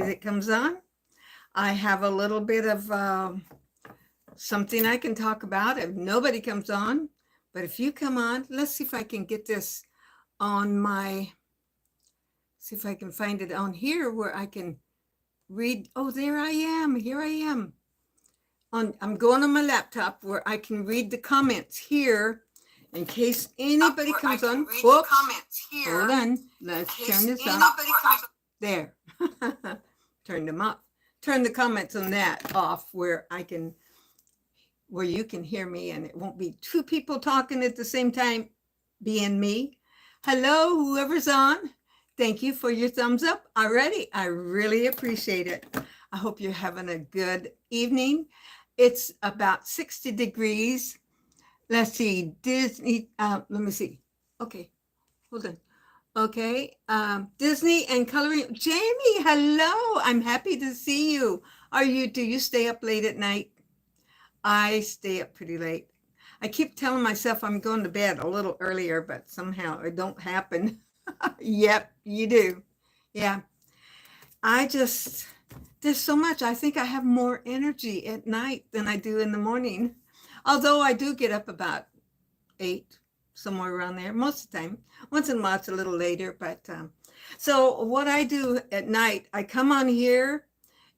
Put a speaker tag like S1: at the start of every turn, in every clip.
S1: that comes on. I have a little bit of something I can talk about if nobody comes on. But if you come on, let's see if I can get this on my, see if I can find it on here where I can read. Oh, there I am. Here I am. I'm going on my laptop where I can read the comments here in case anybody comes on. Whoops. Hold on. Let's turn this off. There. Turn them up. Turn the comments on that off where you can hear me and it won't be two people talking at the same time being me. Hello, whoever's on. Thank you for your thumbs up already. I really appreciate it. I hope you're having a good evening. It's about 60 degrees. Let's see, Disney, let me see. Okay, hold on. Okay, Disney and coloring. Jamie, hello. I'm happy to see you. Do you stay up late at night? I stay up pretty late. I keep telling myself I'm going to bed a little earlier, but somehow it don't happen. Yep, you do. Yeah. There's so much. I think I have more energy at night than I do in the morning. Although I do get up about 8, somewhere around there, most of the time. Once in a while, it's a little later. But so what I do at night, I come on here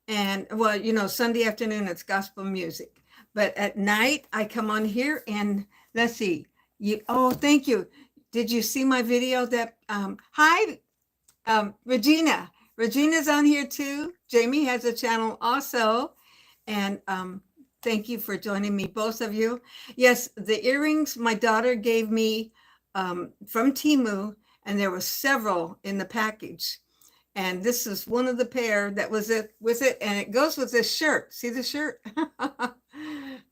S1: and, well, Sunday afternoon, it's gospel music. But at night, I come on here and let's see. Thank you. Did you see my video that, hi, Regina. Regina's on here too. Jamie has a channel also. And thank you for joining me, both of you. Yes, the earrings my daughter gave me from Temu, and there were several in the package. And this is one of the pair that was with it, and it goes with this shirt. See the shirt?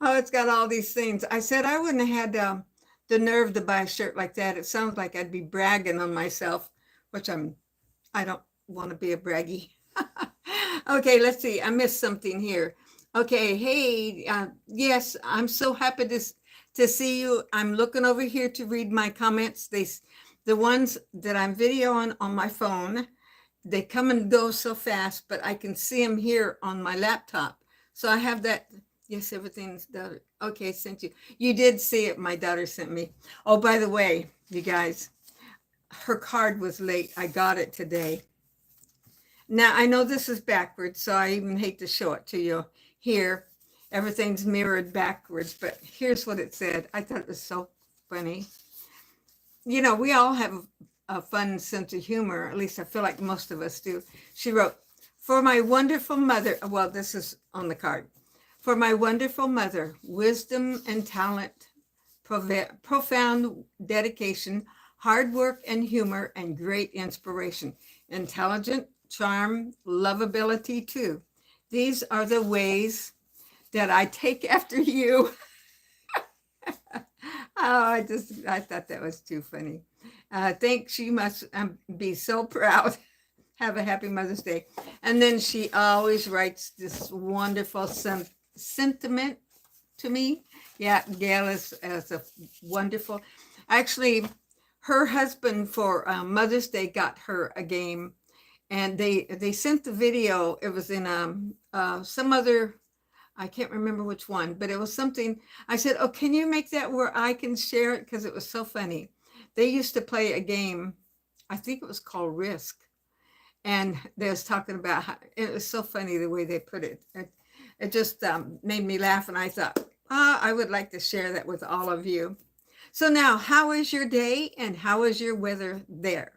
S1: Oh, it's got all these things. I said I wouldn't have had the nerve to buy a shirt like that. It sounds like I'd be bragging on myself, which I don't want to be a braggy. Okay, let's see. I missed something here. Okay, hey, yes, I'm so happy to see you. I'm looking over here to read my comments. The ones that I'm videoing on my phone, they come and go so fast, but I can see them here on my laptop. So I have that. Yes, everything's done. Okay, sent you. You did see it. My daughter sent me. Oh, by the way, you guys, her card was late. I got it today. Now, I know this is backwards, so I even hate to show it to you here. Everything's mirrored backwards, but here's what it said. I thought it was so funny. We all have a fun sense of humor. At least I feel like most of us do. She wrote, for my wonderful mother, well, this is on the card. For my wonderful mother, wisdom and talent, profound dedication, hard work and humor, and great inspiration. Intelligent, charm, lovability too. These are the ways that I take after you. I thought that was too funny. I think she must be so proud. Have a happy Mother's Day. And then she always writes this wonderful sentiment to me. Yeah, Gail is a wonderful. Actually, her husband for Mother's Day got her a game. And they sent the video. It was in some other, I can't remember which one, but it was something. I said, oh, can you make that where I can share it? Because it was so funny. They used to play a game, I think it was called Risk. And they was talking about how, it was so funny the way they put it. It just made me laugh. And I thought, I would like to share that with all of you. So now, how is your day and how is your weather there?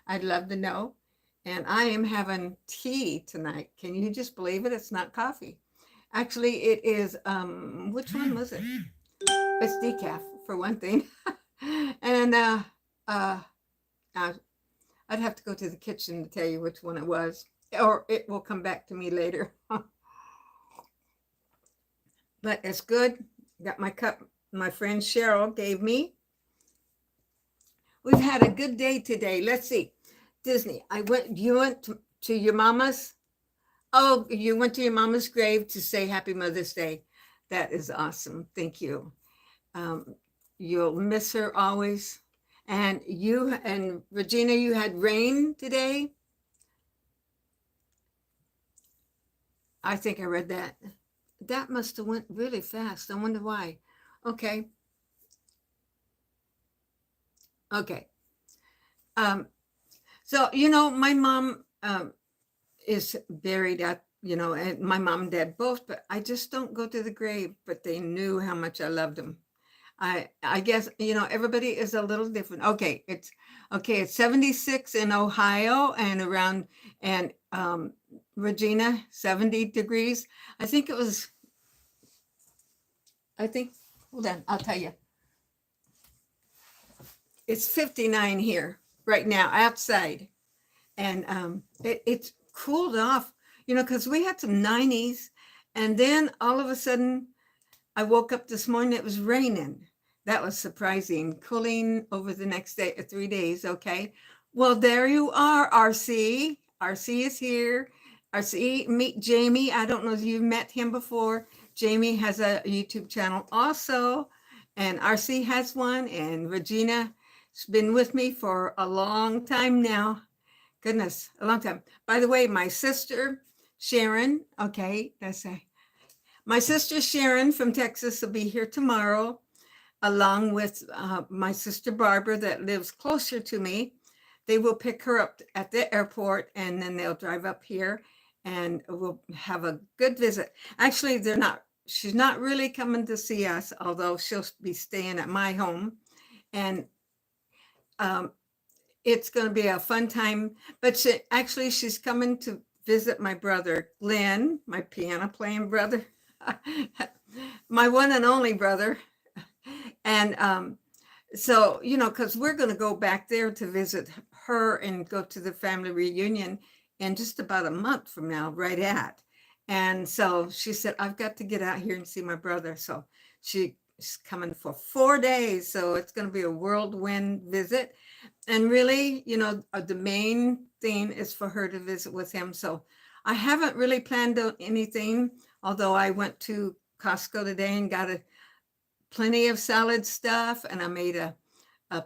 S1: I'd love to know. And I am having tea tonight. Can you just believe it? It's not coffee. Actually, it is, which one was it? It's decaf, for one thing. And I'd have to go to the kitchen to tell you which one it was. Or it will come back to me later. But it's good. Got my cup my friend Cheryl gave me. We've had a good day today. Let's see. Disney, you went to your mama's? Oh, you went to your mama's grave to say Happy Mother's Day. That is awesome. Thank you. You'll miss her always. And you and Regina, you had rain today? I think I read that. That must have went really fast. I wonder why. Okay. Okay. Um, so, my mom is buried at, and my mom and dad both, but I just don't go to the grave, but they knew how much I loved them. I guess, everybody is a little different. It's 76 in Ohio and around, and Regina, 70 degrees. I think it was, I think, hold on, I'll tell you. It's 59 here right now outside. And it's cooled off, because we had some 90s. And then all of a sudden, I woke up this morning, it was raining. That was surprising. Cooling over the next day, 3 days. Okay. Well, there you are, RC. RC is here. RC, meet Jamie. I don't know if you've met him before. Jamie has a YouTube channel also, and RC has one. And Regina has been with me for a long time now. Goodness, a long time. By the way, my sister, Sharon, okay, my sister Sharon from Texas will be here tomorrow, along with my sister Barbara that lives closer to me. They will pick her up at the airport, and then they'll drive up here, and we'll have a good visit. Actually, she's not really coming to see us, although she'll be staying at my home. And it's going to be a fun time, but she's coming to visit my brother, Glenn, my piano playing brother, my one and only brother. And so, because we're going to go back there to visit her and go to the family reunion in just about a month from now, right at. And so she said, I've got to get out here and see my brother. So she's coming for 4 days. So it's going to be a whirlwind visit. And really, the main thing is for her to visit with him. So I haven't really planned anything, although I went to Costco today and got plenty of salad stuff, and I made a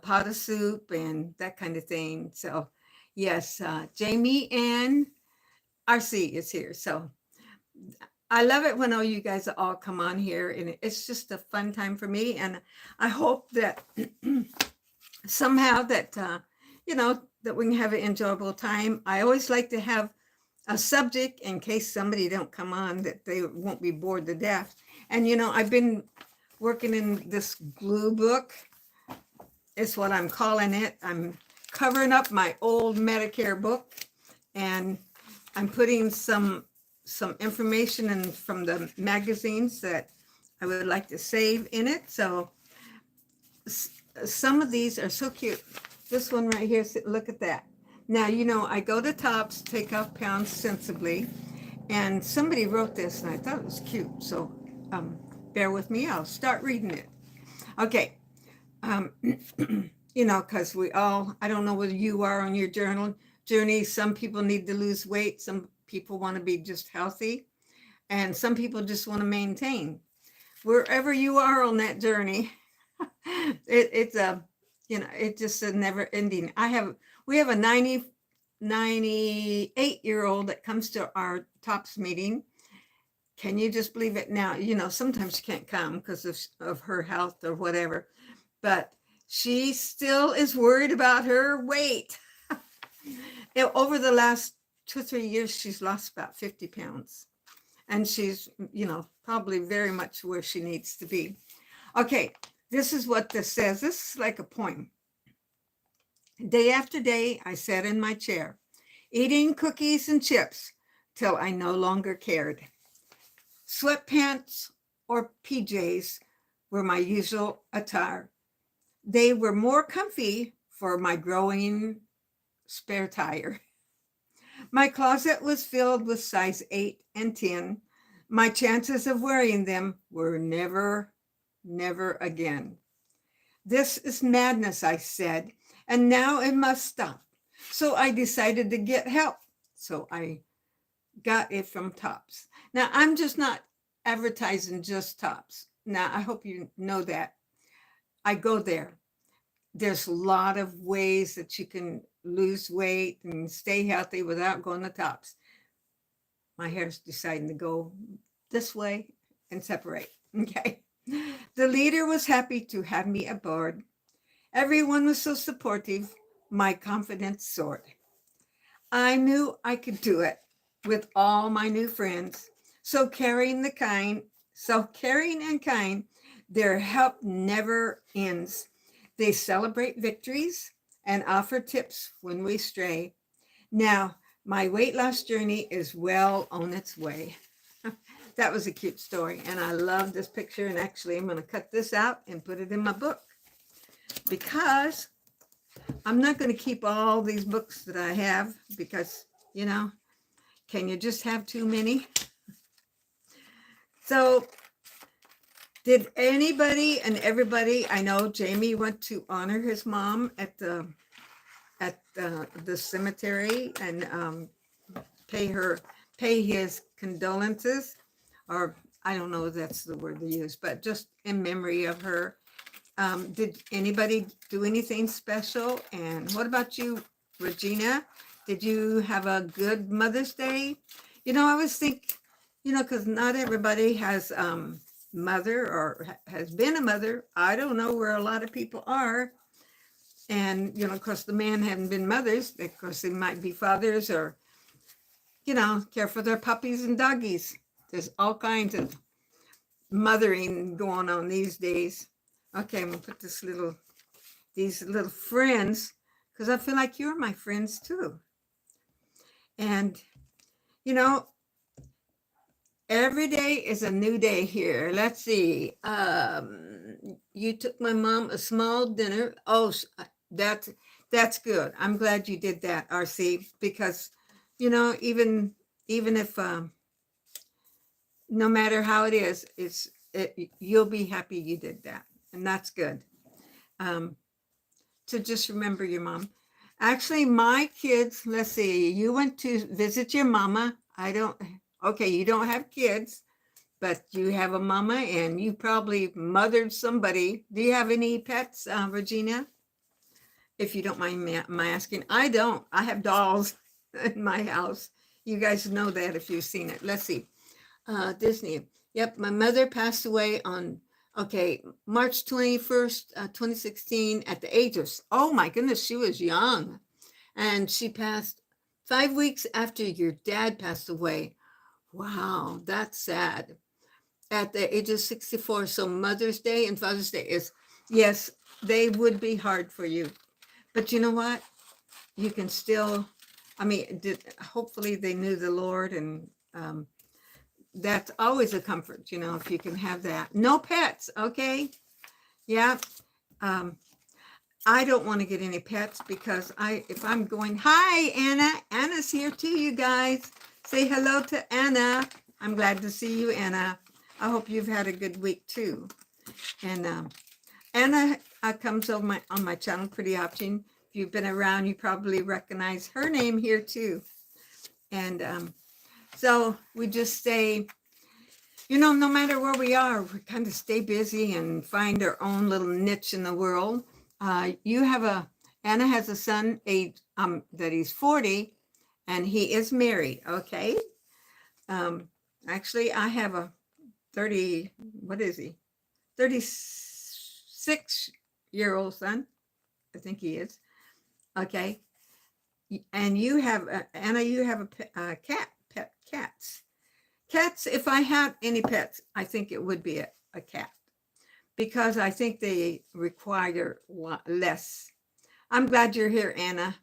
S1: pot of soup and that kind of thing. So yes, Jamie and RC is here. So I love it when all you guys all come on here, and it's just a fun time for me. And I hope that somehow that that we can have an enjoyable time. I always like to have a subject in case somebody don't come on, that they won't be bored to death. And I've been working in this glue book. It's what I'm calling it. I'm covering up my old Medicare book, and I'm putting some information in from the magazines that I would like to save in it. So some of these are so cute. This one right here, look at that. Now, I go to Tops, take off pounds sensibly, and somebody wrote this and I thought it was cute. So bear with me, I'll start reading it. Okay. Because I don't know whether you are on your journey. Some people need to lose weight. Some people want to be just healthy. And some people just want to maintain. Wherever you are on that journey, it's just a never ending. We have a 98-year-old that comes to our Tops meeting. Can you just believe it? Now, sometimes she can't come because of her health or whatever, but she still is worried about her weight. Over the last 2 or 3 years, she's lost about 50 pounds. And she's, probably very much where she needs to be. Okay, this is what this says. This is like a poem. Day after day, I sat in my chair, eating cookies and chips till I no longer cared. Sweatpants or PJs were my usual attire. They were more comfy for my growing spare tire. My closet was filled with size 8 and 10. My chances of wearing them were never, never again. This is madness, I said, and now it must stop. So I decided to get help. So I got it from Tops. Now, I'm just not advertising just Tops. Now, I hope you know that. I go there. There's a lot of ways that you can lose weight and stay healthy without going to Tops. my hair's deciding to go this way and separate. Okay. The leader was happy to have me aboard. Everyone was so supportive. My confidence soared. I knew I could do it with all my new friends. So caring and kind, their help never ends. They celebrate victories and offer tips when we stray. Now, my weight loss journey is well on its way. That was a cute story, and I love this picture. And actually, I'm going to cut this out and put it in my book because I'm not going to keep all these books that I have because, can you just have too many? So did anybody and everybody, I know Jamie went to honor his mom at the cemetery and pay his condolences, or I don't know if that's the word they use, but just in memory of her. Did anybody do anything special? And what about you, Regina? Did you have a good Mother's Day? I always think, because not everybody has mother or has been a mother. I don't know where a lot of people are. And, of course, the men haven't been mothers. Of course, they might be fathers or, care for their puppies and doggies. There's all kinds of mothering going on these days. Okay, I'm gonna put these little friends, because I feel like you're my friends too. And every day is a new day here. Let's see. You took my mom a small dinner. Oh, that's good. I'm glad you did that, RC, because even if no matter how it is, you'll be happy you did that, and that's good. To just remember your mom. Actually, my kids, let's see, you went to visit your mama. You don't have kids, but you have a mama and you probably mothered somebody. Do you have any pets, Regina? If you don't mind my asking. I don't. I have dolls in my house. You guys know that if you've seen it. Let's see. Disney. Yep, my mother passed away on March 21st, 2016 at the age of, oh my goodness, she was young. And she passed 5 weeks after your dad passed away. Wow, that's sad. At the age of 64. So Mother's Day and Father's Day yes, they would be hard for you. But you know what? You can still, hopefully they knew the Lord, and that's always a comfort, if you can have that. No pets, okay? Yeah. I don't want to get any pets because if I'm going, hi, Anna. Anna's here too, you guys. Say hello to Anna. I'm glad to see you, Anna. I hope you've had a good week too. And Anna comes on my channel pretty often. If you've been around, you probably recognize her name here too. And so we just say, no matter where we are, we kind of stay busy and find our own little niche in the world. Anna has a son that he's 40, and he is married. Okay. Actually, I have a 36-year-old son. I think he is. Okay. And you have, Anna, you have a pet cats. Cats, if I had any pets, I think it would be a cat, because I think they require less. I'm glad you're here, Anna.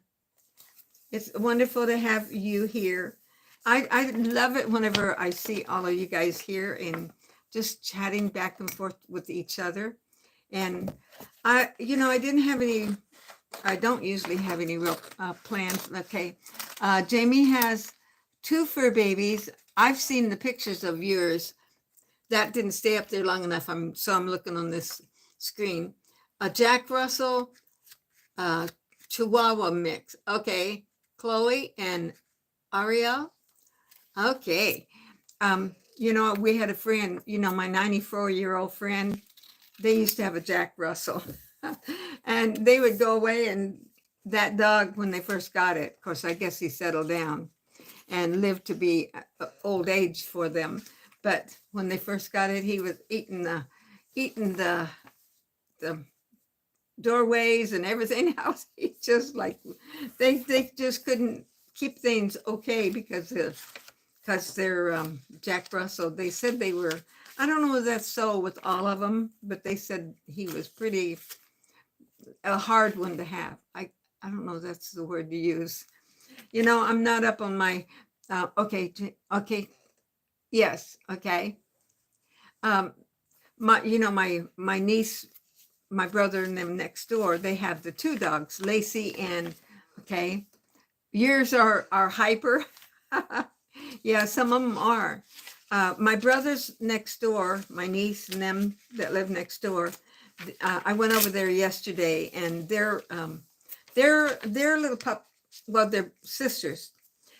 S1: It's wonderful to have you here. I love it whenever I see all of you guys here and just chatting back and forth with each other. And I don't usually have any real plans. Okay. Jamie has 2 fur babies. I've seen the pictures of yours. That didn't stay up there long enough. I'm looking on this screen. A Jack Russell Chihuahua mix. Okay. Chloe and Ariel. Okay. We had a friend, my 94-year-old friend. They used to have a Jack Russell. And they would go away, and that dog, when they first got it, of course, I guess he settled down. and live to be old age for them. But when they first got it, he was eating the doorways and everything else. He just like they just couldn't keep things okay because they're Jack Russell. They said they were. I don't know if that's so with all of them, but they said he was pretty a hard one to have. I don't know if that's the word to use. You know, I'm not up on my okay, yes, okay. Um, my niece, my brother and them next door, they have the two dogs, Lacey and okay. Yours are hyper. Yeah, some of them are. My brothers next door, my niece and them that live next door, I went over there yesterday, and they're little pup. Well, they're sisters,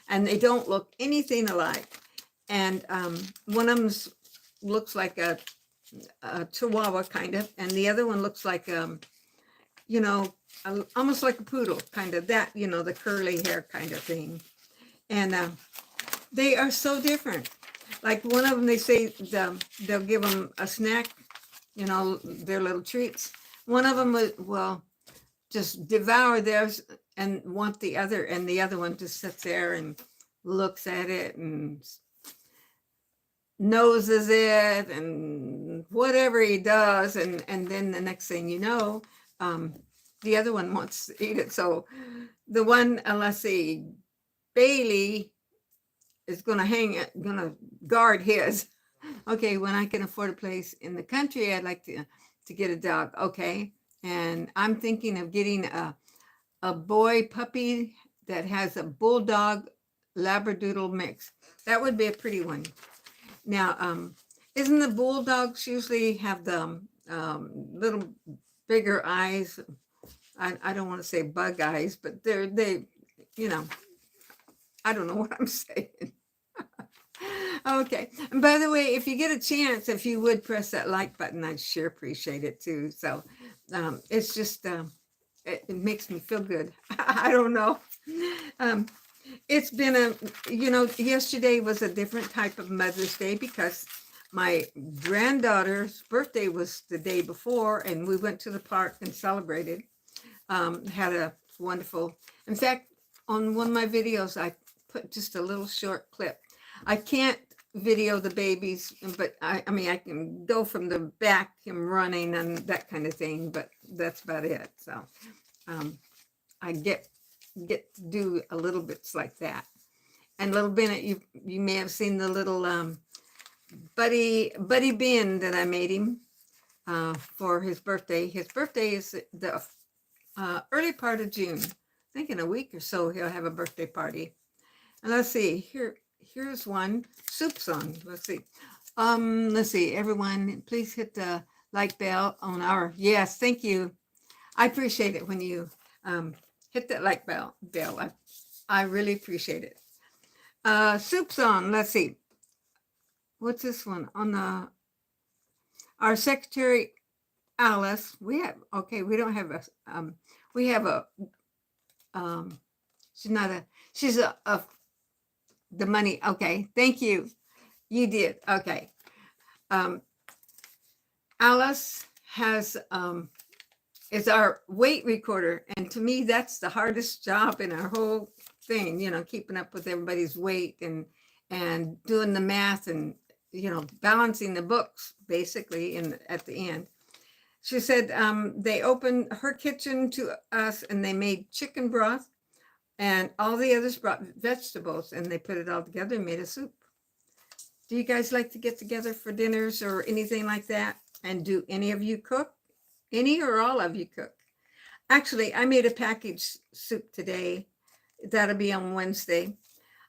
S1: and they don't look anything alike. And one of them looks like a Chihuahua kind of, and the other one looks like you know, almost like a poodle kind of, that, you know, the curly hair kind of thing. And they are so different. Like one of them, they say they'll give them a snack, you know, their little treats. One of them will just devour theirs and want the other, and the other one just sits there and looks at it and noses it and whatever he does, and then the next thing you know, the other one wants to eat it. So the one, let's see, Bailey is gonna guard his. Okay, when I can afford a place in the country, I'd like to get a dog. Okay, and I'm thinking of getting a boy puppy that has a bulldog labradoodle mix. That would be a pretty one. Now, isn't the bulldogs usually have the little bigger eyes? I don't want to say bug eyes, but they, you know, I don't know what I'm saying. Okay. And by the way, if you get a chance, if you would press that like button, I'd sure appreciate it too. So it's just, it makes me feel good. I don't know. It's been yesterday was a different type of Mother's Day because my granddaughter's birthday was the day before, and we went to the park and celebrated. Had a wonderful, in fact, on one of my videos, I put just a little short clip. I can't video the babies, but I mean, I can go from the back, him running and that kind of thing, but that's about it. So I get to do a little bits like that. And little Bennett, you may have seen the little buddy bin that I made him for his birthday. His birthday is the early part of June. I think in a week or so he'll have a birthday party. And let's see, here's one. Soup's on. Let's see, everyone, please hit the like bell on our, yes, thank you. I appreciate it when you hit that like bell. I really appreciate it. Soup's on. Let's see. What's this one? On our secretary, Alice, we don't have we have a, she's the money. Okay. Thank you. You did. Okay. Alice has, is our weight recorder. And to me, that's the hardest job in our whole thing, you know, keeping up with everybody's weight and doing the math and, you know, balancing the books basically at the end. She said they opened her kitchen to us and they made chicken broth, and all the others brought vegetables, and they put it all together and made a soup. Do you guys like to get together for dinners or anything like that? And do any of you cook? Any or all of you cook? Actually, I made a packaged soup today. That'll be on Wednesday.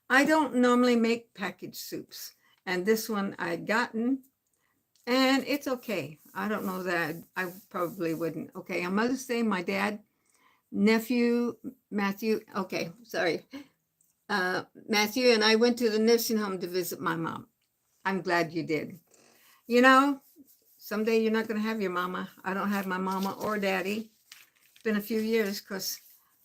S1: I don't normally make packaged soups, and this one I'd gotten, and it's okay. I don't know that I probably wouldn't. Okay, on Mother's Day, my dad, nephew, Matthew, okay, sorry. Matthew and I went to the nursing home to visit my mom. I'm glad you did. You know, someday you're not going to have your mama. I don't have my mama or daddy. It's been a few years because,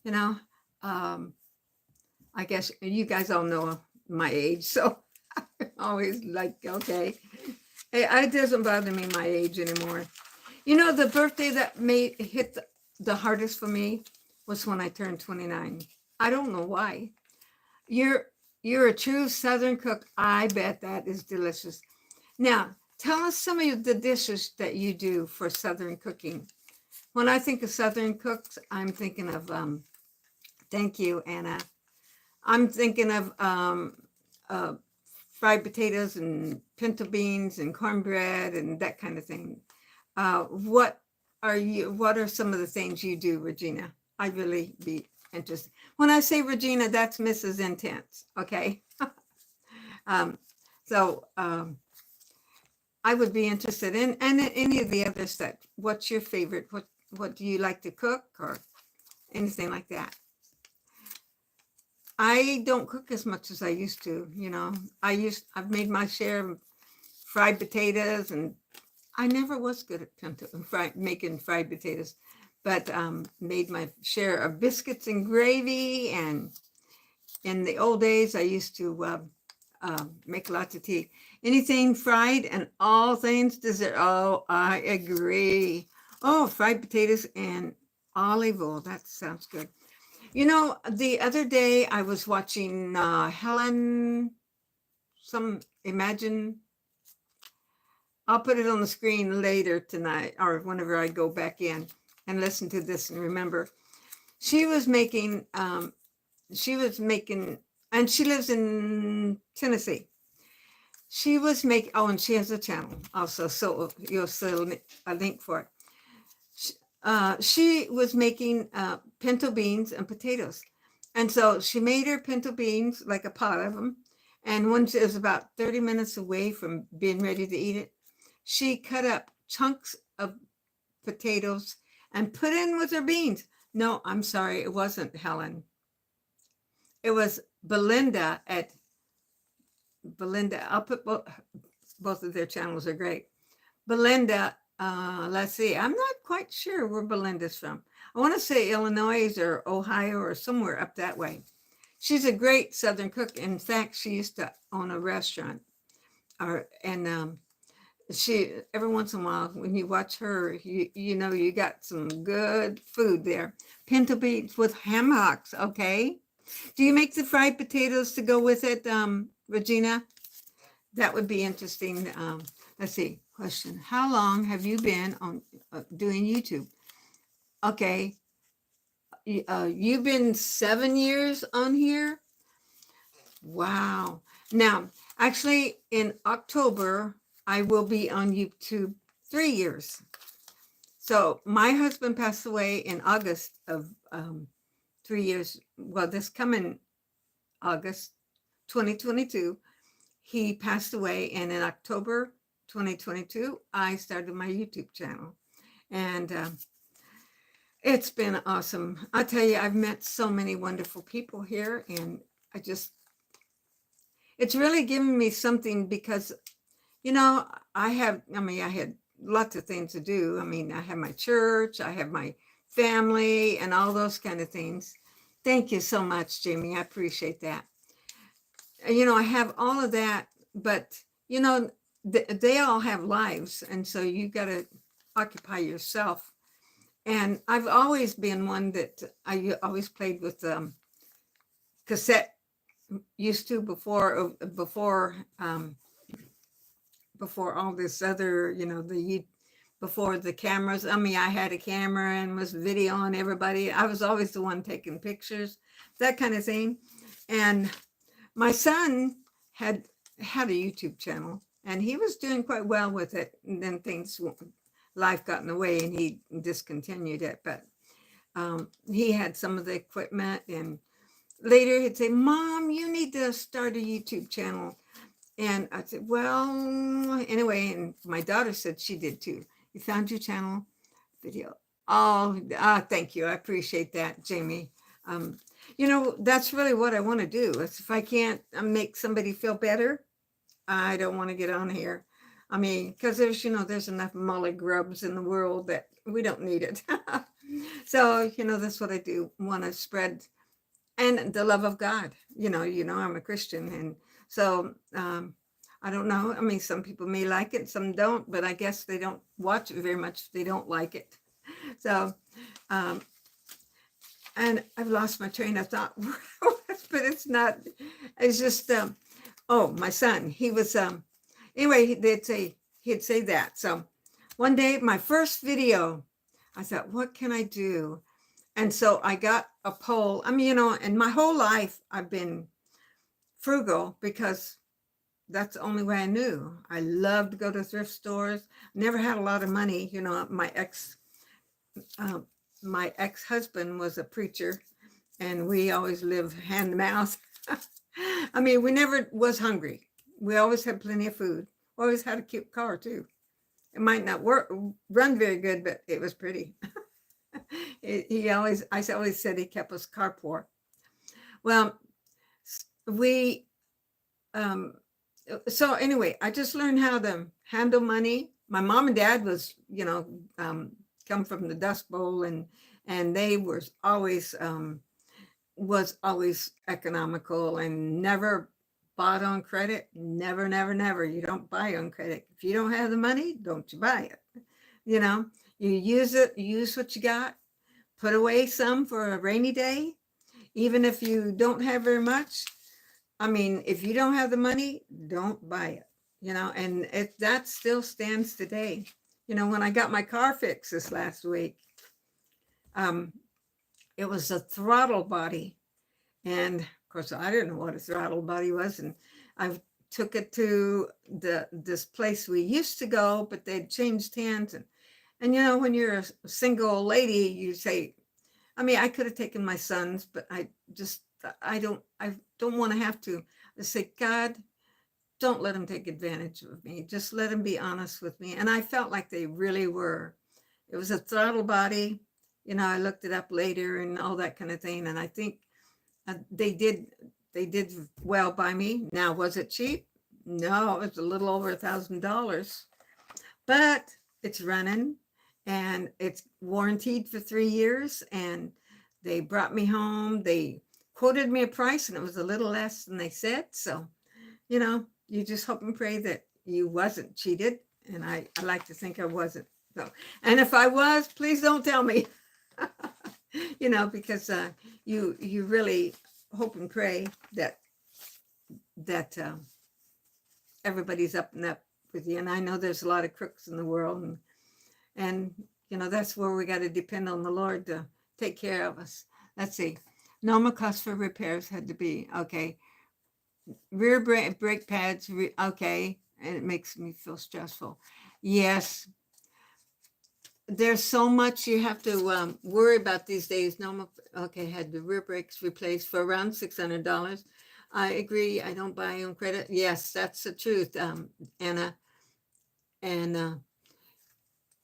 S1: you know, I guess you guys all know my age. So I'm always like, okay, it doesn't bother me my age anymore. You know, the birthday that hit the hardest for me was when I turned 29. I don't know why. You're you're a true Southern cook. I bet that is delicious. Now, tell us some of the dishes that you do for Southern cooking. When I think of Southern cooks, I'm thinking of thank you, Anna. I'm thinking of uh, fried potatoes and pinto beans and cornbread and that kind of thing. What what are some of the things you do, Regina? I'd really be interested. When I say Regina, that's Mrs. Intense. Okay. um, so I would be interested in, and any of the other stuff. What's your favorite? What do you like to cook or anything like that? I don't cook as much as I used to. You know, I've made my share of fried potatoes, and I never was good at making fried potatoes, but made my share of biscuits and gravy. And in the old days, I used to make lots of tea. Anything fried and all things dessert. Oh, I agree. Oh, fried potatoes and olive oil. That sounds good. You know, the other day I was watching Helen, imagine. I'll put it on the screen later tonight or whenever I go back in and listen to this and remember. She was making, and she lives in Tennessee. She was making, oh, and she has a channel also, so you'll see a link for it. She was making pinto beans and potatoes. And so she made her pinto beans, like a pot of them. And when she was about 30 minutes away from being ready to eat it, she cut up chunks of potatoes and put in with her beans. No, I'm sorry, it wasn't Helen. It was Belinda Belinda. I'll put both of their channels are great. Belinda, let's see, I'm not quite sure where Belinda's from. I want to say Illinois or Ohio or somewhere up that way. She's a great Southern cook. In fact, she used to own a restaurant. And she, every once in a while, when you watch her, you know you got some good food there. Pinto beans with ham hocks, okay? Do you make the fried potatoes to go with it, Regina? That would be interesting. Let's see. Question: how long have you been on doing YouTube? Okay, you've been 7 years on here. Wow. Now, actually, in October, I will be on YouTube 3 years. So my husband passed away in August of 3 years. Well, this coming August 2022, he passed away. And in October 2022, I started my YouTube channel. And it's been awesome. I'll tell you, I've met so many wonderful people here. And it's really given me something because, you know, I had lots of things to do. I mean, I have my church, I have my family and all those kind of things. Thank you so much, Jamie. I appreciate that. You know, I have all of that, but, you know, they all have lives. And so you got to occupy yourself. And I've always been one that I always played with cassette, used to before all this other, you know, before the cameras. I mean, I had a camera and was videoing everybody. I was always the one taking pictures, that kind of thing. And my son had a YouTube channel and he was doing quite well with it. And then life got in the way and he discontinued it. But he had some of the equipment, and later he'd say, Mom, you need to start a YouTube channel. And I said, well, anyway, and my daughter said she did too. You found your channel video. Oh, thank you. I appreciate that, Jamie. You know, that's really what I want to do. If I can't make somebody feel better, I don't want to get on here. I mean, because there's enough molly grubs in the world that we don't need it. So, you know, that's what I do. Want to spread. and the love of God. I'm a Christian, and so I don't know. I mean, some people may like it, some don't, but I guess they don't watch it very much if they don't like it. So, um, and I've lost my train of thought, but it's not. It's just, oh, my son. He was, anyway. He'd say that. So, one day, my first video, I thought, what can I do? And so I got a poll. I mean, and my whole life I've been frugal because that's the only way I knew. I loved to go to thrift stores. Never had a lot of money. Uh, my ex-husband was a preacher, and we always lived hand to mouth. I mean, we never was hungry. We always had plenty of food. Always had a cute car too. It might not run very good, but it was pretty. I always said he kept us car poor. Well, we, so anyway, I just learned how to handle money. My mom and dad was, come from the Dust Bowl, and they was always economical and never bought on credit. Never, never, never. You don't buy on credit. If you don't have the money, don't you buy it. You use it, use what you got, put away some for a rainy day, even if you don't have very much. I mean, if you don't have the money, don't buy it, and that still stands today. When I got my car fixed this last week, it was a throttle body. And of course, I didn't know what a throttle body was. And I took it to this place we used to go, but they'd changed hands. And when you're a single lady, you say, I mean, I could have taken my sons, but I don't want to have to. I say, God, don't let them take advantage of me. Just let them be honest with me. And I felt like they really were. It was a throttle body. I looked it up later and all that kind of thing. And I think they did well by me. Now, was it cheap? No, it was a little over $1,000, but it's running and it's warranted for 3 years. And they brought me home. They quoted me a price and it was a little less than they said. So, you just hope and pray that you wasn't cheated. And I like to think I wasn't. So, and if I was, please don't tell me, because you really hope and pray that everybody's up and up with you. And I know there's a lot of crooks in the world, and that's where we got to depend on the Lord to take care of us. Let's see. Normal cost for repairs had to be okay. Rear brake pads, okay, and it makes me feel stressful. Yes, there's so much you have to worry about these days. Normal, okay, had the rear brakes replaced for around $600. I agree. I don't buy on credit. Yes, that's the truth, Anna. And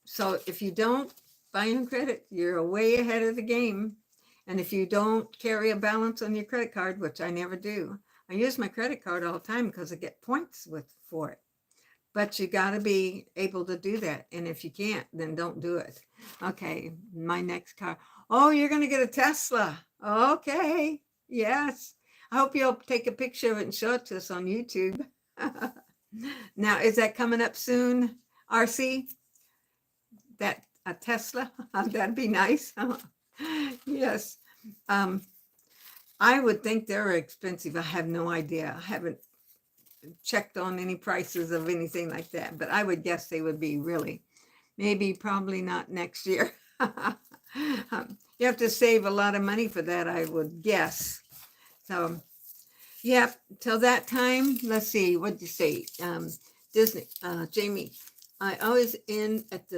S1: so if you don't buy on credit, you're way ahead of the game. And if you don't carry a balance on your credit card, which I never do, I use my credit card all the time because I get points for it. But you got to be able to do that. And if you can't, then don't do it. Okay, my next car. Oh, you're going to get a Tesla. Okay, yes. I hope you'll take a picture of it and show it to us on YouTube. Now, is that coming up soon, RC? That a Tesla? That'd be nice. Yes. I would think they're expensive. I have no idea. I haven't checked on any prices of anything like that, but I would guess they would be really, probably not next year. You have to save a lot of money for that, I would guess. So, yeah, till that time, let's see, what'd you say? Disney, Jamie, I always end at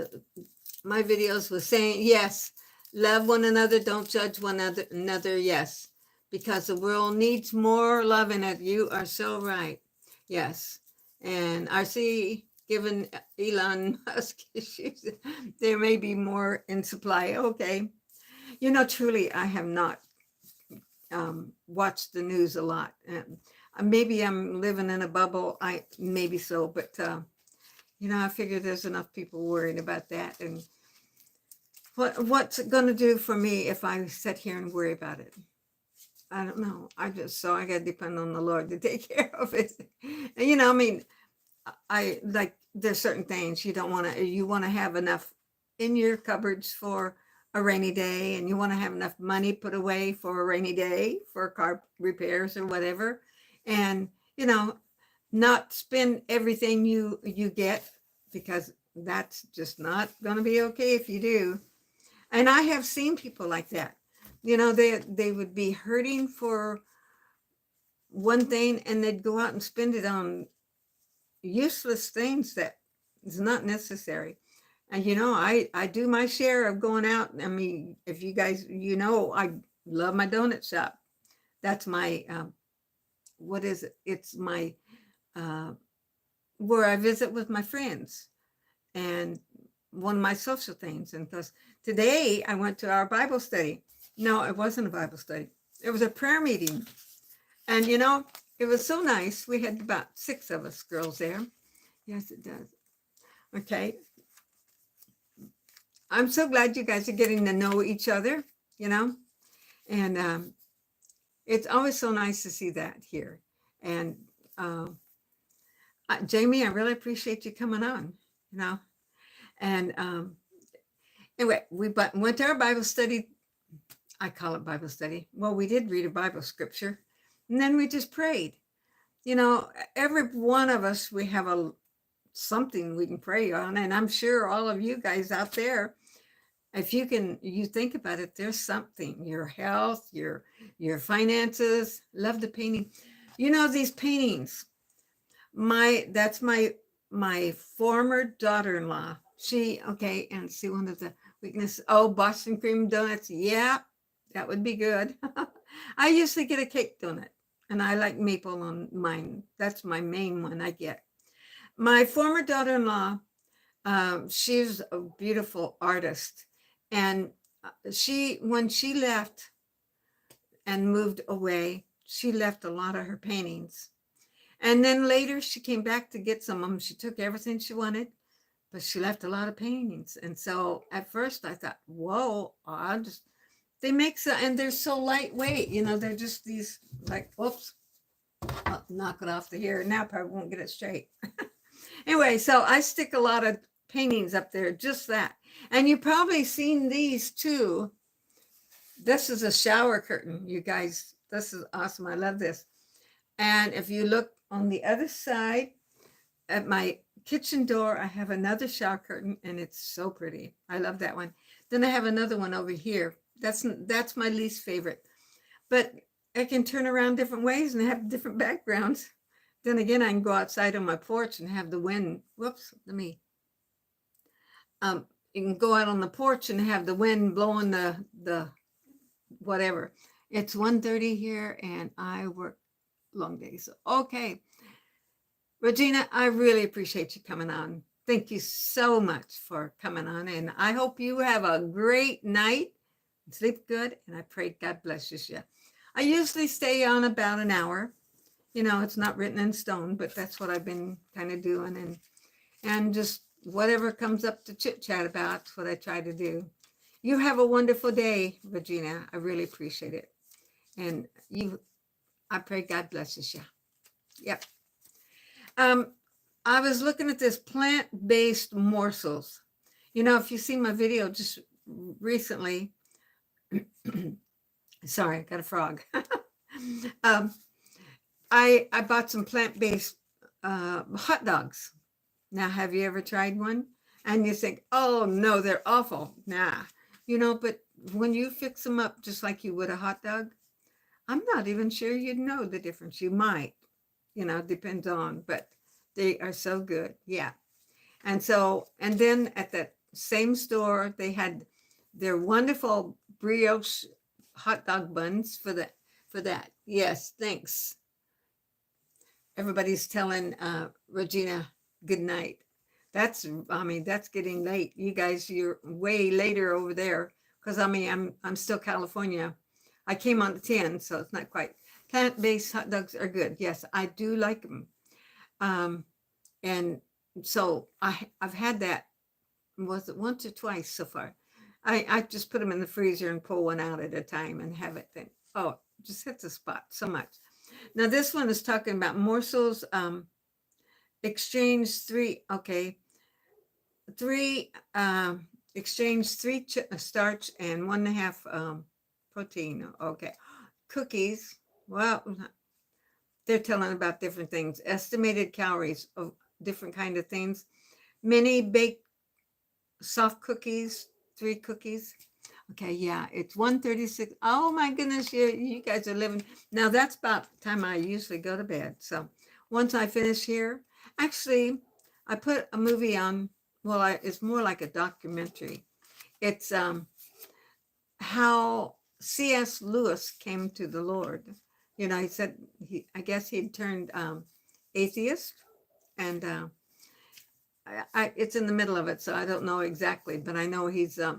S1: my videos with saying, yes, love one another, don't judge one another, yes. Because the world needs more love in it. You are so right. Yes. And I see, given Elon Musk issues, there may be more in supply. Okay. Truly, I have not watched the news a lot. Maybe I'm living in a bubble. Maybe so. But, I figure there's enough people worrying about that. And what's it going to do for me if I sit here and worry about it? I don't know. I got to depend on the Lord to take care of it. And, you know, I mean, I like, there's certain things you want to have enough in your cupboards for a rainy day, and you want to have enough money put away for a rainy day for car repairs or whatever. And, you know, not spend everything you get, because that's just not going to be okay if you do. And I have seen people like that. You know, they would be hurting for one thing, and they'd go out and spend it on useless things that is not necessary. And you know, I do my share of going out. I mean, if you guys, you know, I love my donut shop. That's my what is it? It's my uh, where I visit with my friends, and one of my social things. And plus, today I went to our Bible study. No, it wasn't a Bible study. It was a prayer meeting. And you know, it was so nice. We had about 6 of us girls there. Yes, it does. Okay. I'm so glad you guys are getting to know each other, you know, and it's always so nice to see that here. And Jamie, I really appreciate you coming on, you know. And anyway, we went to our Bible study. I call it Bible study. Well, we did read a Bible scripture, and then we just prayed. You know, every one of us, we have something we can pray on, and I'm sure all of you guys out there, if you think about it, there's something, your health, your finances. Love the painting. You know, these paintings, that's my former daughter-in-law. Okay, and see, one of the weaknesses, oh, Boston cream donuts. Yeah, that would be good. I usually get a cake donut, and I like maple on mine. That's my main one I get. My former daughter-in-law, she's a beautiful artist. And when she left and moved away, she left a lot of her paintings. And then later she came back to get some of them. She took everything she wanted, but she left a lot of paintings. And so at first I thought, whoa, they make and they're so lightweight, you know, they're just these like, whoops, I'll knock it off the here. Now I probably won't get it straight. Anyway, so I stick a lot of paintings up there, just that. And you've probably seen these too. This is a shower curtain, you guys. This is awesome. I love this. And if you look on the other side at my kitchen door, I have another shower curtain, and it's so pretty. I love that one. Then I have another one over here. That's my least favorite. But I can turn around different ways and have different backgrounds. Then again, I can go outside on my porch and have the wind. Whoops, you can go out on the porch and have the wind blowing the whatever. It's 1:30 here, and I work long days. Okay, Regina, I really appreciate you coming on. Thank you so much for coming on, and I hope you have a great night. Sleep good, and I pray God blesses you. I usually stay on about an hour. You know, it's not written in stone, but that's what I've been kind of doing, and just whatever comes up to chit chat about, that's what I try to do. You have a wonderful day, Regina. I really appreciate it. And I pray God blesses you. Yep. I was looking at this plant-based morsels. You know, if you see my video just recently, sorry, I got a frog. I bought some plant-based hot dogs. Now, have you ever tried one? And you think, oh no, they're awful. Nah, you know, but when you fix them up just like you would a hot dog, I'm not even sure you'd know the difference. You might, you know, depends on, but they are so good. Yeah. And then at that same store, they had their wonderful brioche hot dog buns for that. Yes, thanks. Everybody's telling Regina good night. That's getting late. You guys, you're way later over there, because I'm still California. I came on the 10, so it's not quite. Plant-based hot dogs are good. Yes, I do like them. And so I've had that, was it once or twice so far? I just put them in the freezer and pull one out at a time and have it then. Oh, just hits the spot so much. Now this one is talking about morsels. Exchange three. Okay, three. Exchange three starch and 1.5 protein. Okay, cookies. Well, they're telling about different things. Estimated calories of different kind of things. Mini baked soft cookies. 3 cookies. Okay, yeah, it's 1:36. Oh my goodness, you guys are living. Now that's about the time I usually go to bed. So once I finish here, actually, I put a movie on. Well, it's more like a documentary. It's how C.S. Lewis came to the Lord. You know, he said I guess he'd turned atheist, and it's in the middle of it, so I don't know exactly, but I know he's a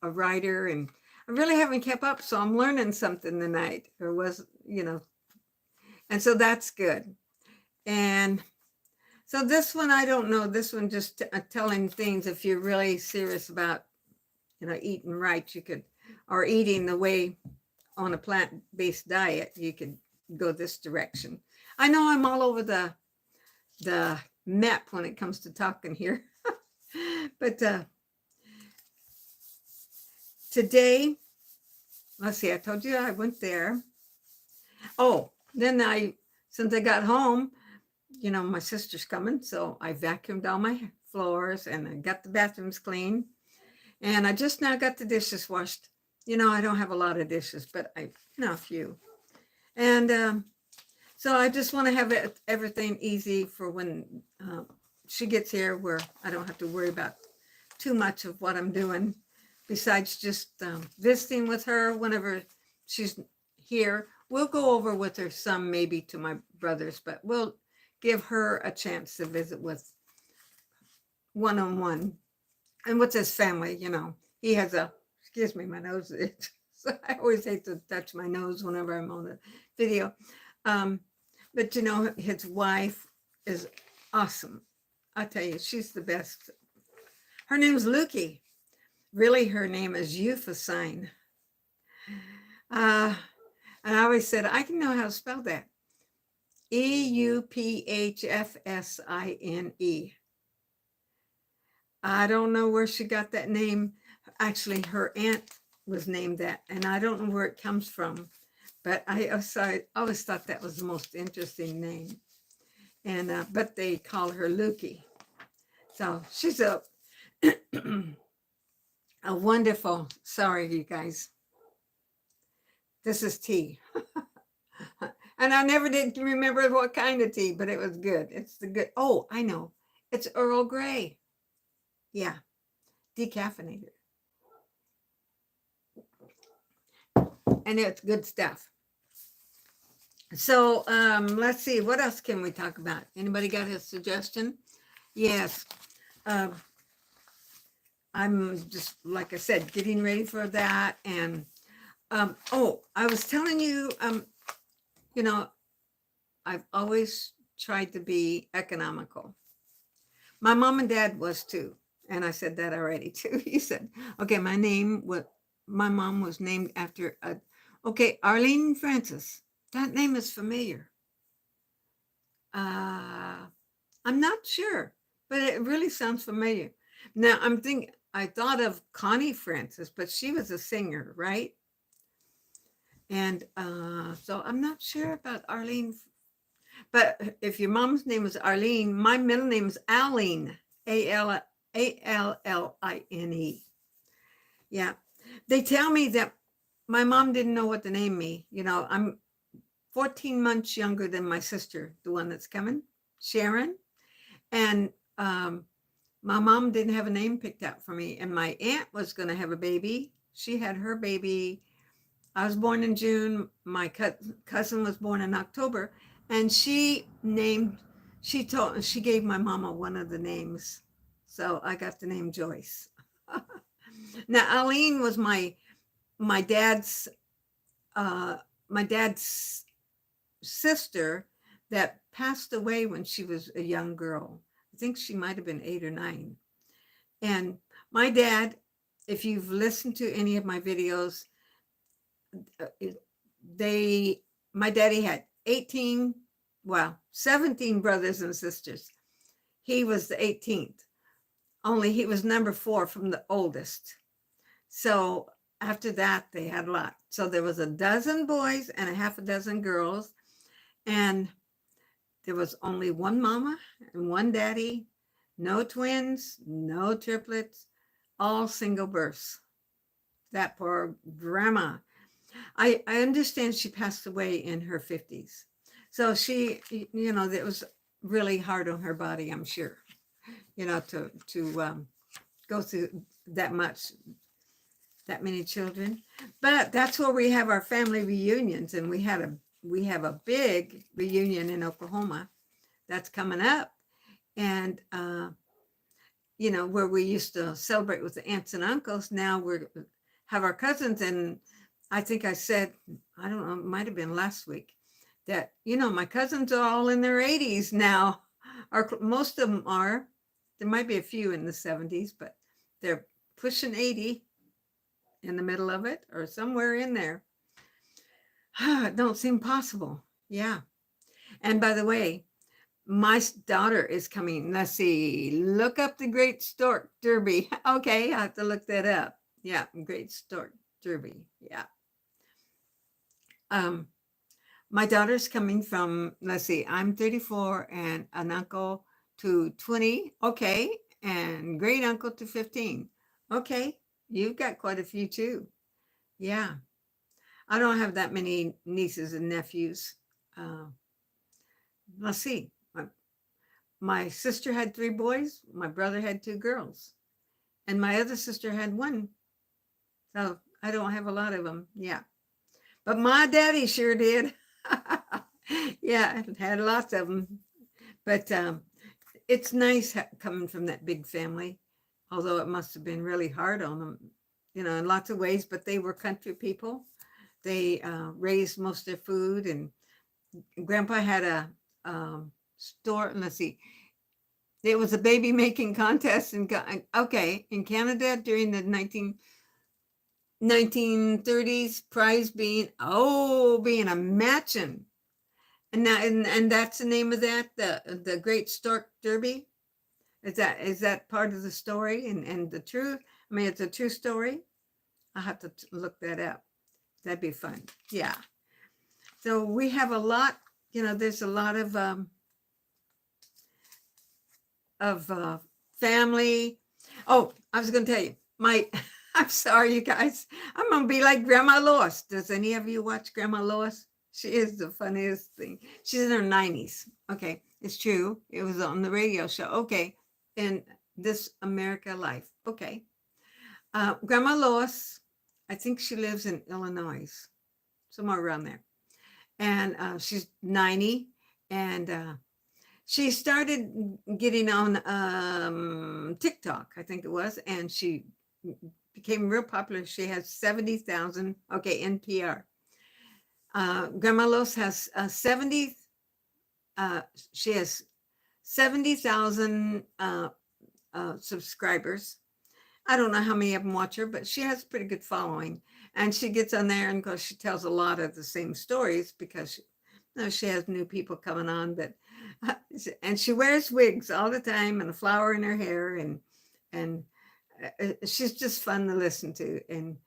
S1: writer, and I really haven't kept up, so I'm learning something tonight, or was, and so that's good. And so this one, I don't know, this one just telling things, if you're really serious about, eating right, you could, or eating the way on a plant-based diet, you could go this direction. I know I'm all over the map when it comes to talking here. But today, let's see, I told you I went there. Oh, then since I got home, my sister's coming, so I vacuumed all my floors and I got the bathrooms clean. And I just now got the dishes washed. I don't have a lot of dishes, but a few. And so I just want to have everything easy for when she gets here, where I don't have to worry about too much of what I'm doing, besides just visiting with her whenever she's here. We'll go over with her some, maybe to my brothers, but we'll give her a chance to visit with one-on-one. And with his family, he has excuse me, my nose itch. So I always hate to touch my nose whenever I'm on the video. But his wife is awesome. I tell you, she's the best. Her name's Lukey. Really, her name is Euphysine. And I always said, I can know how to spell that. Euphfsine. I don't know where she got that name. Actually, her aunt was named that, and I don't know where it comes from. But I always thought that was the most interesting name. And but they call her Lukey. So she's a a wonderful. Sorry, you guys. This is tea. And I never did remember what kind of tea, but it was good. It's the good. Oh, I know. It's Earl Grey. Yeah, decaffeinated. And it's good stuff. So let's see, what else can we talk about? Anybody got a suggestion? Yes. I'm just, like I said, getting ready for that. And oh, I was telling you, I've always tried to be economical. My mom and dad was too. And I said that already too. He said, okay, my mom was named after okay, Arlene Francis. That name is familiar. I'm not sure, but it really sounds familiar. Now I thought of Connie Francis, but she was a singer, right? And so I'm not sure about Arlene. But if your mom's name was Arlene, my middle name is Alline, Alline. Yeah. They tell me that my mom didn't know what to name me. I'm 14 months younger than my sister, the one that's coming, Sharon. And my mom didn't have a name picked out for me. And my aunt was going to have a baby. She had her baby. I was born in June. My cousin was born in October. And she gave my mama one of the names. So I got the name Joyce. Now, Aline was my dad's sister that passed away when she was a young girl. I think she might have been 8 or 9. And my dad, if you've listened to any of my videos, my daddy had 18, well, 17 brothers and sisters. He was the 18th, only he was number 4 from the oldest. So after that, they had a lot. So there was a dozen boys and a half a dozen girls. And there was only one mama and one daddy, no twins, no triplets, all single births. That poor grandma. I understand she passed away in her 50s. So she, it was really hard on her body, I'm sure, to go through that many children. But that's where we have our family reunions, and we have a big reunion in Oklahoma that's coming up, and where we used to celebrate with the aunts and uncles. Now we have our cousins, and I think I said, I don't know, it might have been last week, that my cousins are all in their 80s now, or most of them are. There might be a few in the 70s, but they're pushing 80, in the middle of it or somewhere in there. It don't seem possible. Yeah. And by the way, my daughter is coming. Let's see. Look up the Great Stork Derby. Okay, I have to look that up. Yeah, Great Stork Derby. Yeah. My daughter's coming from, let's see, I'm 34 and an uncle to 20. Okay. And great uncle to 15. Okay. You've got quite a few too. Yeah. I don't have that many nieces and nephews. Let's see. My sister had 3 boys. My brother had 2 girls. And my other sister had 1. So I don't have a lot of them. Yeah. But my daddy sure did. Yeah, had lots of them. But it's nice coming from that big family, although it must have been really hard on them, in lots of ways. But they were country people. They raised most of their food, and Grandpa had a store. Let's see, it was a baby making contest in Canada during the 1930s. Prize being a matching. And now, and that's the name of that, the Great Stork Derby. Is that part of the story and the truth? I mean, it's a true story. I'll have to look that up. That'd be fun. Yeah. So we have a lot. There's a lot of family. Oh, I was going to tell you, I'm sorry, you guys. I'm going to be like Grandma Lois. Does any of you watch Grandma Lois? She is the funniest thing. She's in her 90s. Okay, it's true. It was on the radio show. Okay, in This America Life. Okay. Grandma Lois, I think she lives in Illinois, somewhere around there. And she's 90. And she started getting on TikTok, I think it was. And she became real popular. She has 70,000. Okay, NPR. Grandma Lois has 70. She has 70,000 subscribers. I don't know how many of them watch her, but she has a pretty good following. And she gets on there, and of course she tells a lot of the same stories because she has new people coming on. But and she wears wigs all the time and a flower in her hair, and she's just fun to listen to. And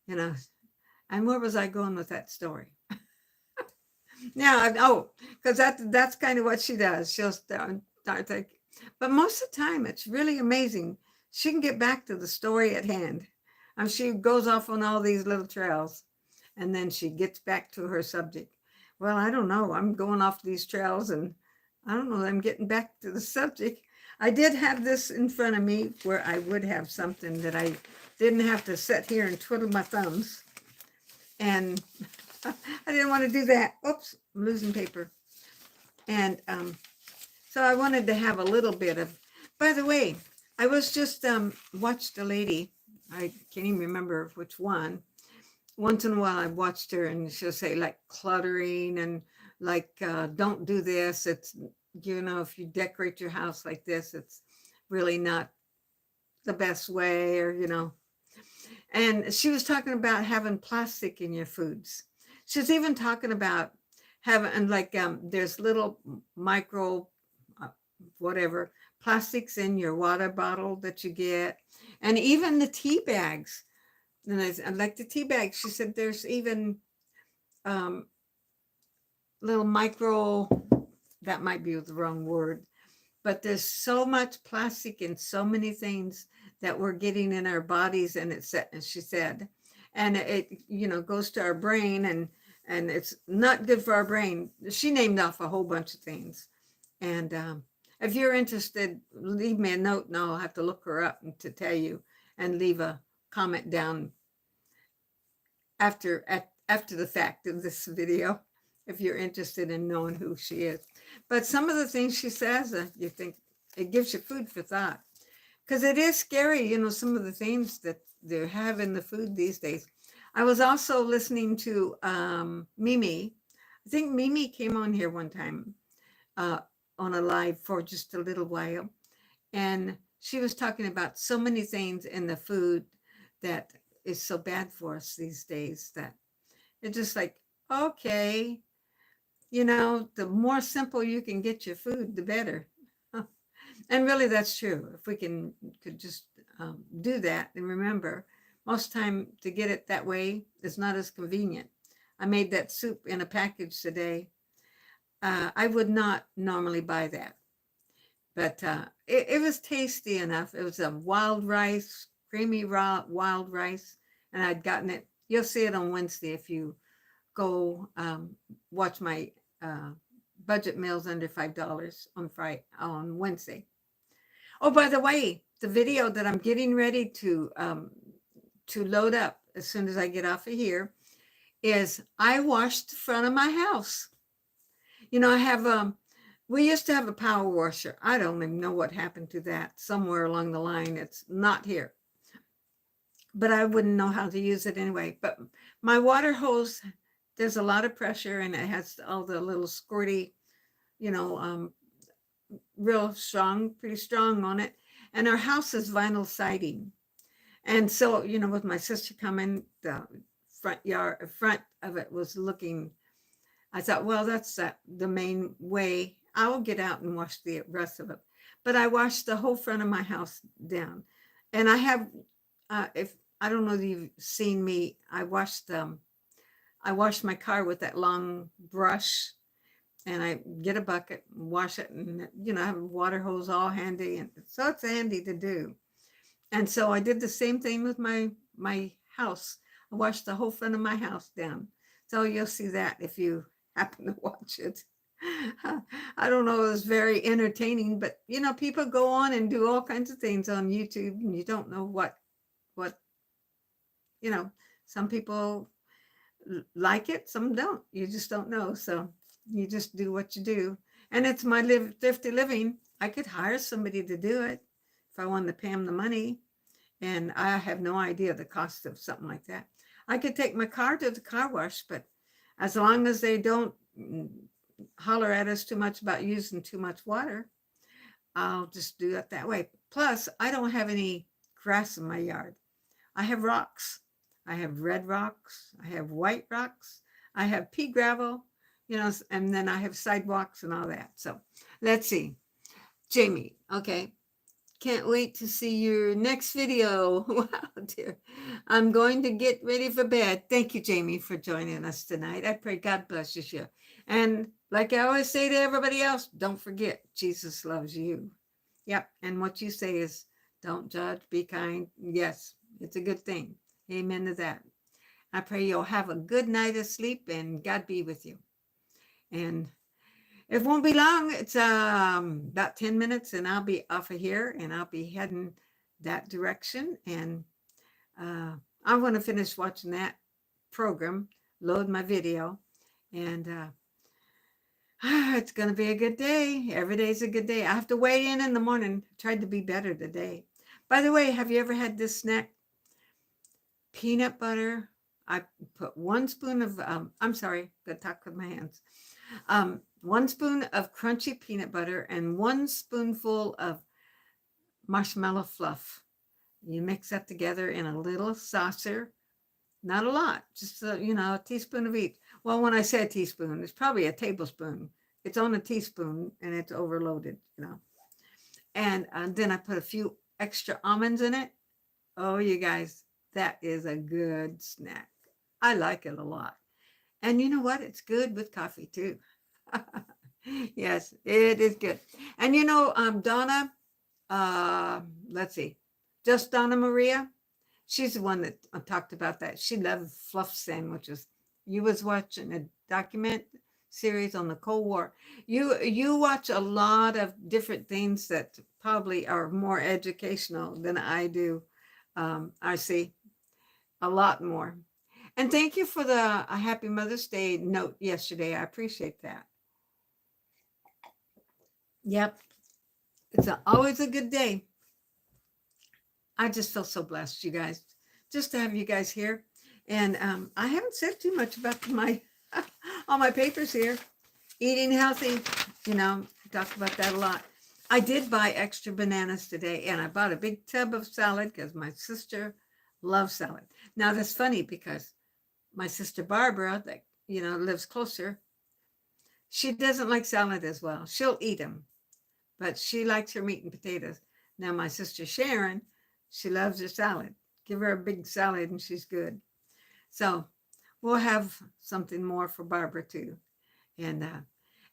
S1: and where was I going with that story? Now, because that's kind of what she does. She'll start thinking, but most of the time it's really amazing. She can get back to the story at hand. She goes off on all these little trails, and then she gets back to her subject. Well, I don't know. I'm going off these trails, and I don't know. I'm getting back to the subject. I did have this in front of me where I would have something that I didn't have to sit here and twiddle my thumbs. And I didn't want to do that. Oops, I'm losing paper. And so I wanted to have a little bit of, by the way, I was just watched a lady, I can't even remember which one. Once in a while I watched her, and she'll say like cluttering and like don't do this. It's, if you decorate your house like this, it's really not the best way, or And she was talking about having plastic in your foods. She's even talking about having, and like, there's little micro, uh, whatever, plastics in your water bottle that you get, and even the tea bags. And I like the tea bags. She said there's even um, little micro, that might be the wrong word, but there's so much plastic in so many things that we're getting in our bodies, and it's, as she said, and it, goes to our brain, and it's not good for our brain. She named off a whole bunch of things, and if you're interested, leave me a note, and I'll have to look her up and to tell you, and leave a comment down after the fact of this video, if you're interested in knowing who she is. But some of the things she says, you think it gives you food for thought, because it is scary, some of the things that they have in the food these days. I was also listening to Mimi. I think Mimi came on here one time on a live for just a little while, and she was talking about so many things in the food that is so bad for us these days, that it's just like, okay, the more simple you can get your food, the better. And really, that's true. If we could just do that, and remember, most time to get it that way is not as convenient. I made that soup in a package today. I would not normally buy that, but it was tasty enough. It was a wild rice, creamy raw wild rice, and I'd gotten it. You'll see it on Wednesday if you go watch my budget meals under $5 on Wednesday. Oh, by the way, the video that I'm getting ready to load up as soon as I get off of here is I washed the front of my house. I have we used to have a power washer. I don't even know what happened to that. Somewhere along the line, it's not here. But I wouldn't know how to use it anyway. But my water hose, there's a lot of pressure, and it has all the little squirty, real strong, pretty strong on it. And our house is vinyl siding. And so, with my sister coming, the front of it was looking, I thought, well, that's the main way. I will get out and wash the rest of it. But I washed the whole front of my house down. And I have, if I don't know if you've seen me, I washed my car with that long brush, and I get a bucket, wash it, and I have a water hose all handy, and so it's handy to do. And so I did the same thing with my house. I washed the whole front of my house down. So you'll see that if you happen to watch it. I don't know, it was very entertaining, but people go on and do all kinds of things on YouTube, and you don't know what some people like it, some don't. You just don't know. So you just do what you do. And it's my Thrifty Living. I could hire somebody to do it if I wanted to pay them the money. And I have no idea the cost of something like that. I could take my car to the car wash, but as long as they don't holler at us too much about using too much water, I'll just do it that way. Plus, I don't have any grass in my yard. I have rocks. I have red rocks. I have white rocks. I have pea gravel, and then I have sidewalks and all that. So let's see. Jamie, okay. Can't wait to see your next video. Wow, dear. I'm going to get ready for bed. Thank you, Jamie, for joining us tonight. I pray God blesses you. And like I always say to everybody else, don't forget, Jesus loves you. Yep. And what you say is, don't judge, be kind. Yes, it's a good thing. Amen to that. I pray you'll have a good night of sleep, and God be with you. And it won't be long. It's about 10 minutes, and I'll be off of here, and I'll be heading that direction. And I'm going to finish watching that program, load my video, and it's going to be a good day. Every day's a good day. I have to weigh in the morning. Tried to be better today. By the way, have you ever had this snack? Peanut butter. I put 1 spoon of, I'm sorry, I talk with my hands. 1 spoon of crunchy peanut butter and 1 spoonful of marshmallow fluff. You mix that together in a little saucer. Not a lot, just a teaspoon of each. Well, when I say a teaspoon, it's probably a tablespoon. It's on a teaspoon and it's overloaded. And then I put a few extra almonds in it. Oh, you guys, that is a good snack. I like it a lot. And you know what? It's good with coffee too. Yes, it is good. And Donna, let's see, just Donna Maria. She's the one that talked about that. She loved fluff sandwiches. You was watching a document series on the Cold War. You watch a lot of different things that probably are more educational than I do. I see a lot more. And thank you for the a Happy Mother's Day note yesterday. I appreciate that. Yep, it's always a good day. I just feel so blessed, you guys, just to have you guys here. And I haven't said too much about my all my papers here. Eating healthy, talked about that a lot. I did buy extra bananas today, and I bought a big tub of salad because my sister loves salad. Now that's funny because my sister Barbara, that lives closer, she doesn't like salad as well. She'll eat them, but she likes her meat and potatoes. Now my sister Sharon, she loves her salad. Give her a big salad and she's good. So we'll have something more for Barbara too. And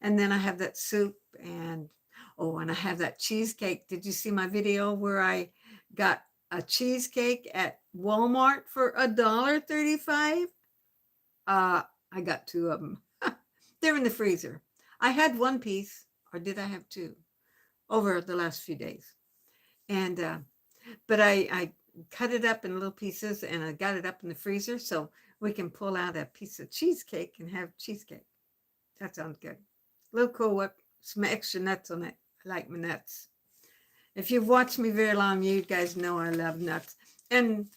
S1: then I have that soup and I have that cheesecake. Did you see my video where I got a cheesecake at Walmart for $1.35? I got two of them. They're in the freezer. I had one piece, or did I have two, over the last few days. And but I cut it up in little pieces and I got it up in the freezer so we can pull out a piece of cheesecake and have cheesecake. That sounds good. A little Cool Whip, some extra nuts on it. I like my nuts. If you've watched me very long, you guys know I love nuts. And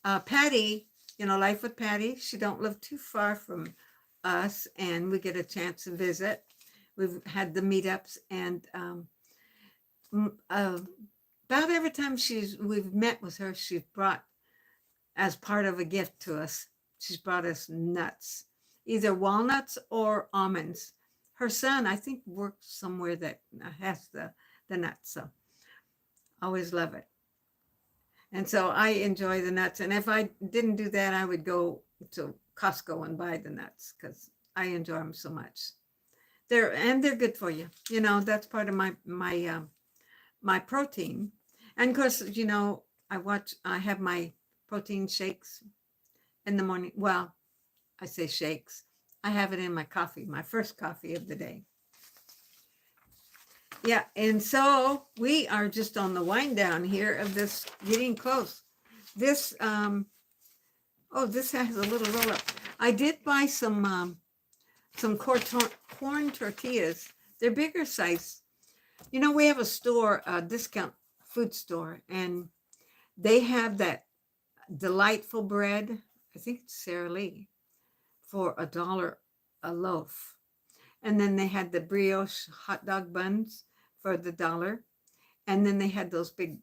S1: Patty, Life with Patty, she don't live too far from us, and we get a chance to visit. We've had the meetups, and about every time we've met with her, she's brought, as part of a gift to us, she's brought us nuts, either walnuts or almonds. Her son, I think, works somewhere that has the nuts, so I always love it. And so I enjoy the nuts. And if I didn't do that, I would go to Costco and buy the nuts because I enjoy them so much. They're good for you. That's part of my protein. And of course, I have my protein shakes in the morning. Well, I say shakes. I have it in my coffee, my first coffee of the day. Yeah, and so we are just on the wind down here of this, getting close. This, this has a little roll up. I did buy some corn tortillas. They're bigger size. We have a store, a discount food store, and they have that delightful bread. I think it's Sara Lee for $1 a loaf. And then they had the brioche hot dog buns for the $1. And then they had those big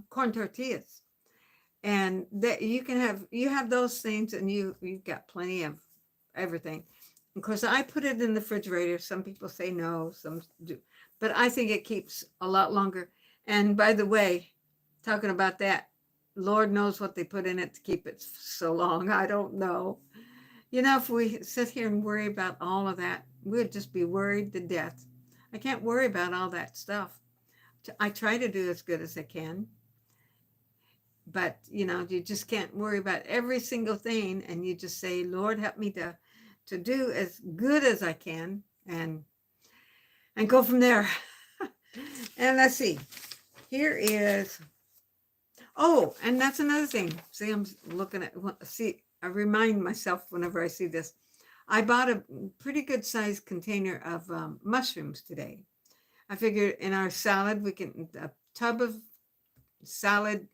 S1: corn tortillas. And that you have those things, and you've got plenty of everything. Of course, I put it in the refrigerator. Some people say no, some do. But I think it keeps a lot longer. And by the way, talking about that, Lord knows what they put in it to keep it so long. I don't know. If we sit here and worry about all of that, we'd just be worried to death. I can't worry about all that stuff. I try to do as good as I can. But, you just can't worry about every single thing. And you just say, Lord, help me to do as good as I can and go from there. And let's see. Here is, and that's another thing. See, I'm looking at, I remind myself whenever I see this. I bought a pretty good sized container of mushrooms today. I figured in our salad, we can, a tub of salad,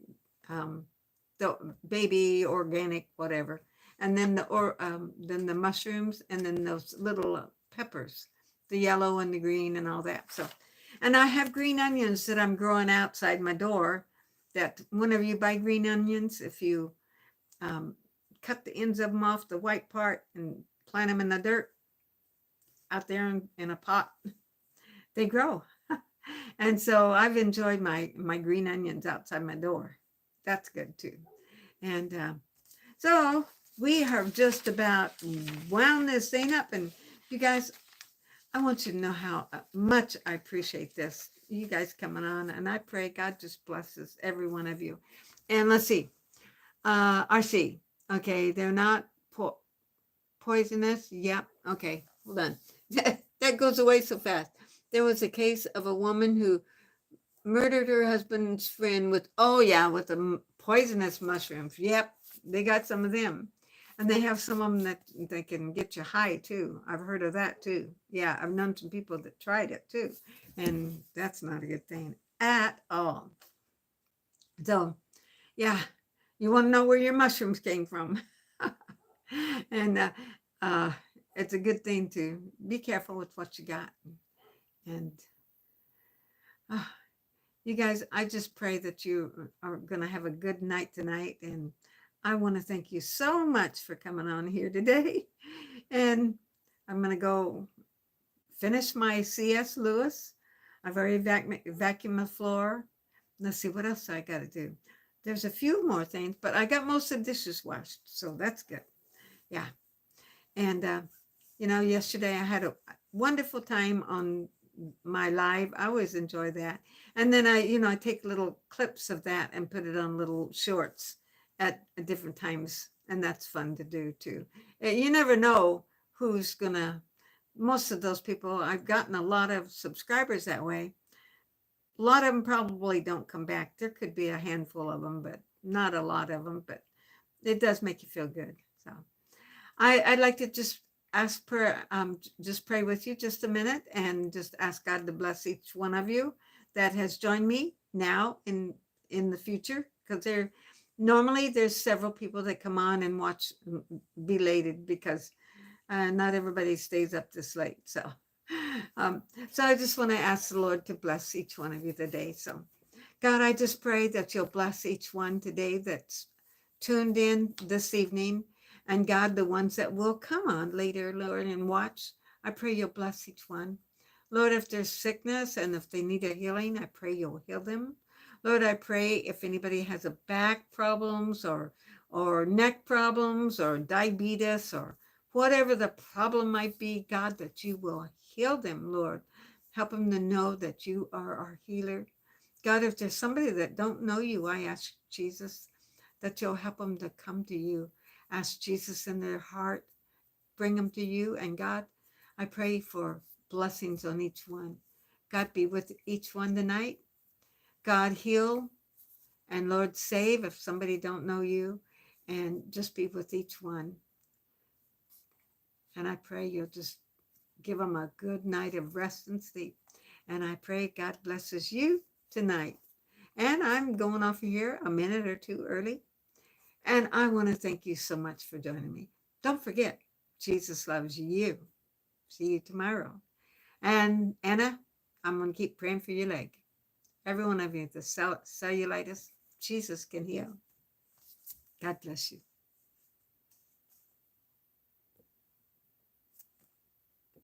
S1: the baby organic, whatever. And then the mushrooms, and then those little peppers, the yellow and the green and all that. So, and I have green onions that I'm growing outside my door, that whenever you buy green onions, if you cut the ends of them off the white part and plant them in the dirt out there in a pot. They grow. And so I've enjoyed my green onions outside my door. That's good too. And so we have just about wound this thing up. And you guys, I want you to know how much I appreciate this. You guys coming on. And I pray God just blesses every one of you. And let's see. RC. Okay. They're not poisonous. Yep. Okay. Hold on. That goes away so fast. There was a case of a woman who murdered her husband's friend with the poisonous mushrooms. Yep, they got some of them. And they have some of them that they can get you high too. I've heard of that too. Yeah, I've known some people that tried it too. And that's not a good thing at all. So, yeah, you want to know where your mushrooms came from. And it's a good thing to be careful with what you got. And you guys, I just pray that you are going to have a good night tonight. And I want to thank you so much for coming on here today. And I'm going to go finish my C.S. Lewis. I've already vacuumed the floor. Let's see, what else I got to do? There's a few more things, but I got most of the dishes washed. So that's good. Yeah. And, yesterday I had a wonderful time on my live. I always enjoy that. And then I take little clips of that and put it on little shorts at different times. And that's fun to do too. You never know who's most of those people, I've gotten a lot of subscribers that way. A lot of them probably don't come back. There could be a handful of them, but not a lot of them, but it does make you feel good. So I'd like to just just pray with you just a minute and just ask God to bless each one of you that has joined me now in the future, because normally there's several people that come on and watch belated, because not everybody stays up this late. So I just want to ask the Lord to bless each one of you today. So God, I just pray that you'll bless each one today that's tuned in this evening. And God, the ones that will come on later, Lord, and watch, I pray you'll bless each one. Lord, if there's sickness and if they need a healing, I pray you'll heal them. Lord, I pray if anybody has a back problems or neck problems or diabetes or whatever the problem might be, God, that you will heal them, Lord. Help them to know that you are our healer. God, if there's somebody that don't know you, I ask Jesus that you'll help them to come to you. Ask Jesus in their heart, bring them to you. And God, I pray for blessings on each one. God, be with each one tonight. God, heal and Lord, save if somebody don't know you, and just be with each one. And I pray you'll just give them a good night of rest and sleep. And I pray God blesses you tonight. And I'm going off here a minute or two early. And I want to thank you so much for joining me. Don't forget, Jesus loves you. See you tomorrow. And Anna, I'm going to keep praying for your leg. Every one of you, the cellulitis, Jesus can heal. God bless you.